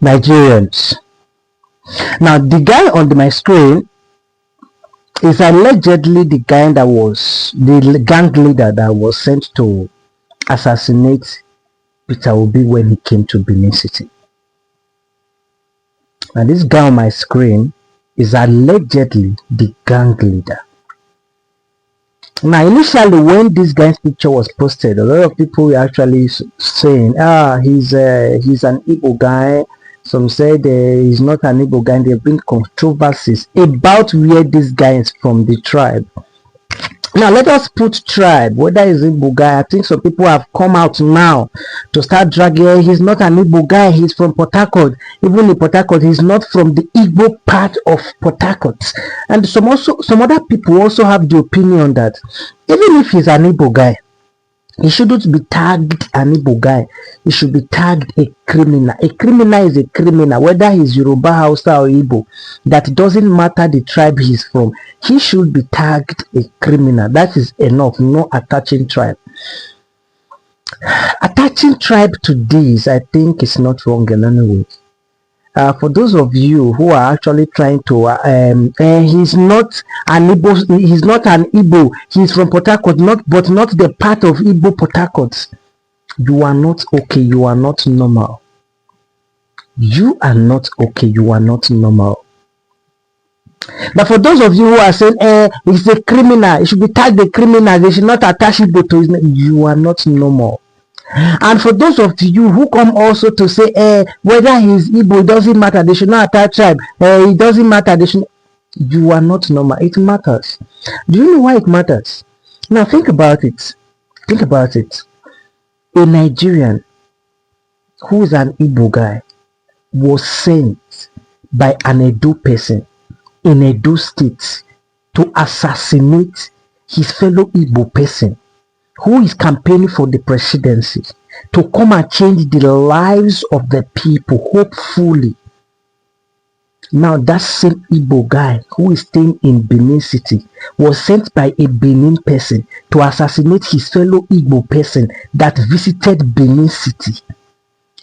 Nigerians. Now, the guy on my screen is allegedly the guy that was the gang leader that was sent to assassinate Peter Obi when he came to Benin City. Now, this guy on my screen is allegedly the gang leader. Now, initially, when this guy's picture was posted, a lot of people were actually saying, he's an Igbo guy. Some said he's not an Igbo guy. There have been controversies about where this guy is from, the tribe. Now, let us put tribe, whether he's an Igbo guy. I think some people have come out now to start dragging. He's not an Igbo guy. He's from Port Harcourt. Even in Port Harcourt, he's not from the Igbo part of Port Harcourt. And some other people also have the opinion that even if he's an Igbo guy, he shouldn't be tagged an Igbo guy. He should be tagged a criminal. A criminal is a criminal, whether he's Yoruba, Hausa, or Igbo. That doesn't matter the tribe he's from. He should be tagged a criminal. That is enough. No attaching tribe. Attaching tribe to this, I think, is not wrong in any way. For those of you who are actually trying to, he's not an Igbo. He's not an Igbo. He's from Port Harcourt, but not the part of Igbo Port Harcourt. You are not okay. You are not normal. You are not okay. You are not normal. Now, for those of you who are saying, he's a criminal, he should be tagged a criminal, they should not attach Igbo to his name, you are not normal. And for those of you who come also to say, whether he's Igbo, it doesn't matter, they should not attach tribe, it doesn't matter, they should, you are not normal. It matters. Do you know why it matters? Now, think about it. Think about it. A Nigerian who is an Igbo guy was sent by an Edo person in Edo State to assassinate his fellow Igbo person who is campaigning for the presidency, to come and change the lives of the people, hopefully. Now, that same Igbo guy who is staying in Benin City was sent by a Benin person to assassinate his fellow Igbo person that visited Benin City.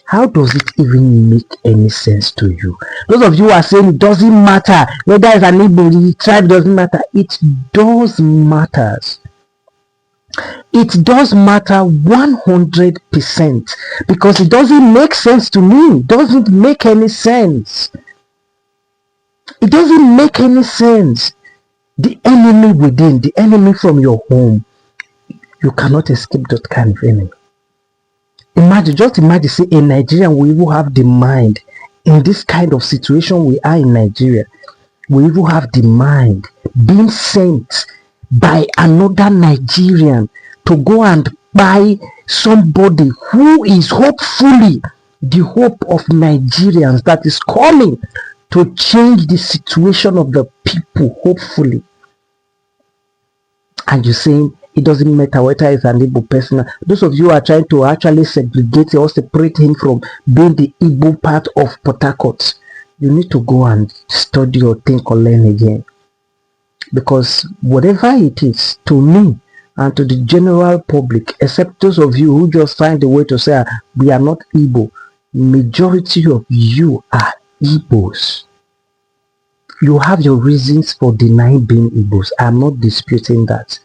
How does it even make any sense to you? Those of you who are saying it doesn't matter whether it's an Igbo, the tribe doesn't matter. It does matter. It does matter 100%, because it doesn't make sense to me. It doesn't make any sense. It doesn't make any sense. The enemy within, the enemy from your home, you cannot escape that kind of enemy. Just imagine, say a Nigerian will even have the mind in this kind of situation we are in Nigeria. We even have the mind being sent by another Nigerian to go and buy somebody who is hopefully the hope of Nigerians that is coming to change the situation of the people, hopefully. And you're saying it doesn't matter whether it's an Igbo person. Those of you who are trying to actually segregate or separate him from being the Igbo part of Port Harcourt, you need to go and study or think or learn again. Because whatever it is, to me and to the general public, except those of you who just find a way to say we are not Igbo, majority of you are Igbos. You have your reasons for denying being Igbos. I am not disputing that.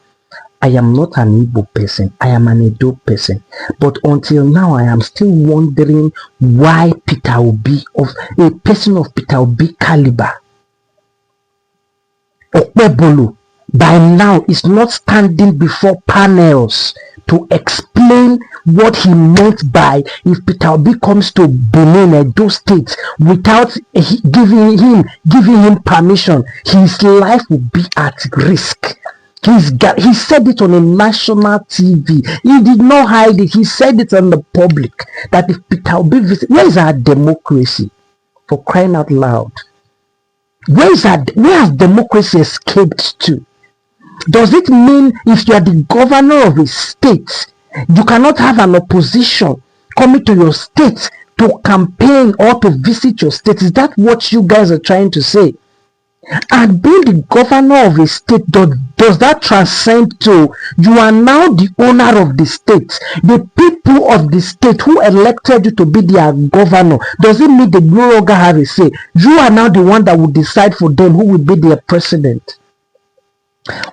I am not an Igbo person. I am an Edo person. But until now, I am still wondering why Peter Obi, of a person of Peter Obi caliber, Okpebolo, by now is not standing before panels to explain what he meant by if Peter Obi comes to Benin, Edo State, without giving him permission, his life will be at risk. He said it on a national TV. He did not hide it. He said it on the public that if Peter Obi visits, where is our democracy? For crying out loud. Where has democracy escaped to? Does it mean if you are the governor of a state, you cannot have an opposition coming to your state to campaign or to visit your state? Is that what you guys are trying to say? And being the governor of a state, does that transcend to you are now the owner of the state? The people of the state who elected you to be their governor, does it mean they no longer have a say? You are now the one that will decide for them who will be their president.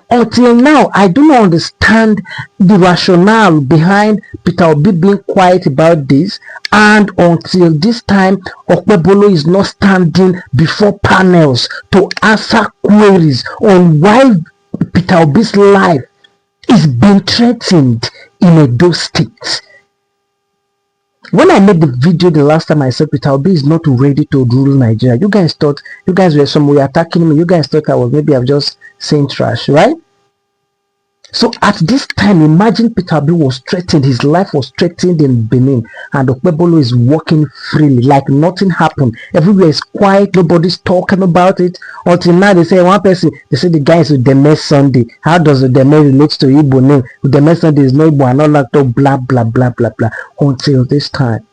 Until now, I do not understand the rationale behind Peter Obi being quiet about this, and until this time, Okpebholo is not standing before panels to answer queries on why Peter Obi's life is being threatened in Edo State. When I made the video the last time, I said Peter Obi is not ready to rule Nigeria. You guys were somewhere attacking me. You guys thought I was maybe I'm just saying trash, right? So at this time, imagine Peter Obi was threatened. His life was threatened in Benin, and Okpebholo is walking freely like nothing happened. Everywhere is quiet. Nobody's talking about it. Until now, they say one person. They say the guy is Udeme Sunday. How does Udeme relate to Igbo name? Udeme Sunday is no Igbo and all that. Blah blah blah blah blah. Until this time,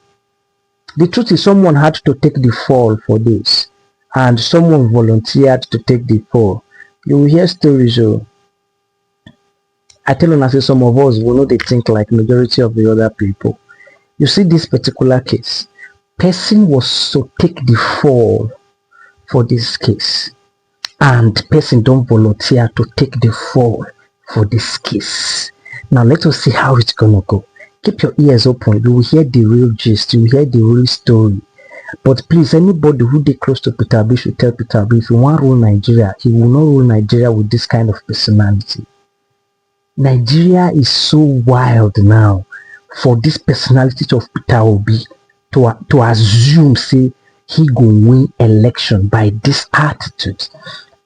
the truth is, someone had to take the fall for this, and someone volunteered to take the fall. You will hear stories. I tell you, I say some of us will not they think like majority of the other people. You see this particular case, person was to take the fall for this case, and person don't volunteer to take the fall for this case. Now let us see how it's gonna go. Keep your ears open. You will hear the real gist. You will hear the real story. But please, anybody who dey close to Peter Obi should tell Peter Obi, if you want to rule Nigeria, he will not rule Nigeria with this kind of personality. Nigeria is so wild now for this personality of Peter Obi to assume say he go win election by this attitude.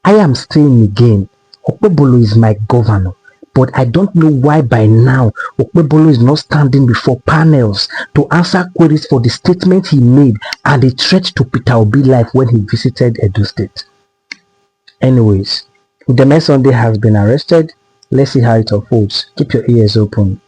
I am saying again, Okpebholo is my governor, but I don't know why by now Okpebholo is not standing before panels to answer queries for the statement he made and the threat to Peter Obi's life when he visited Edo State. Anyways, Udeme Sunday has been arrested. Let's see how it unfolds. Keep your ears open.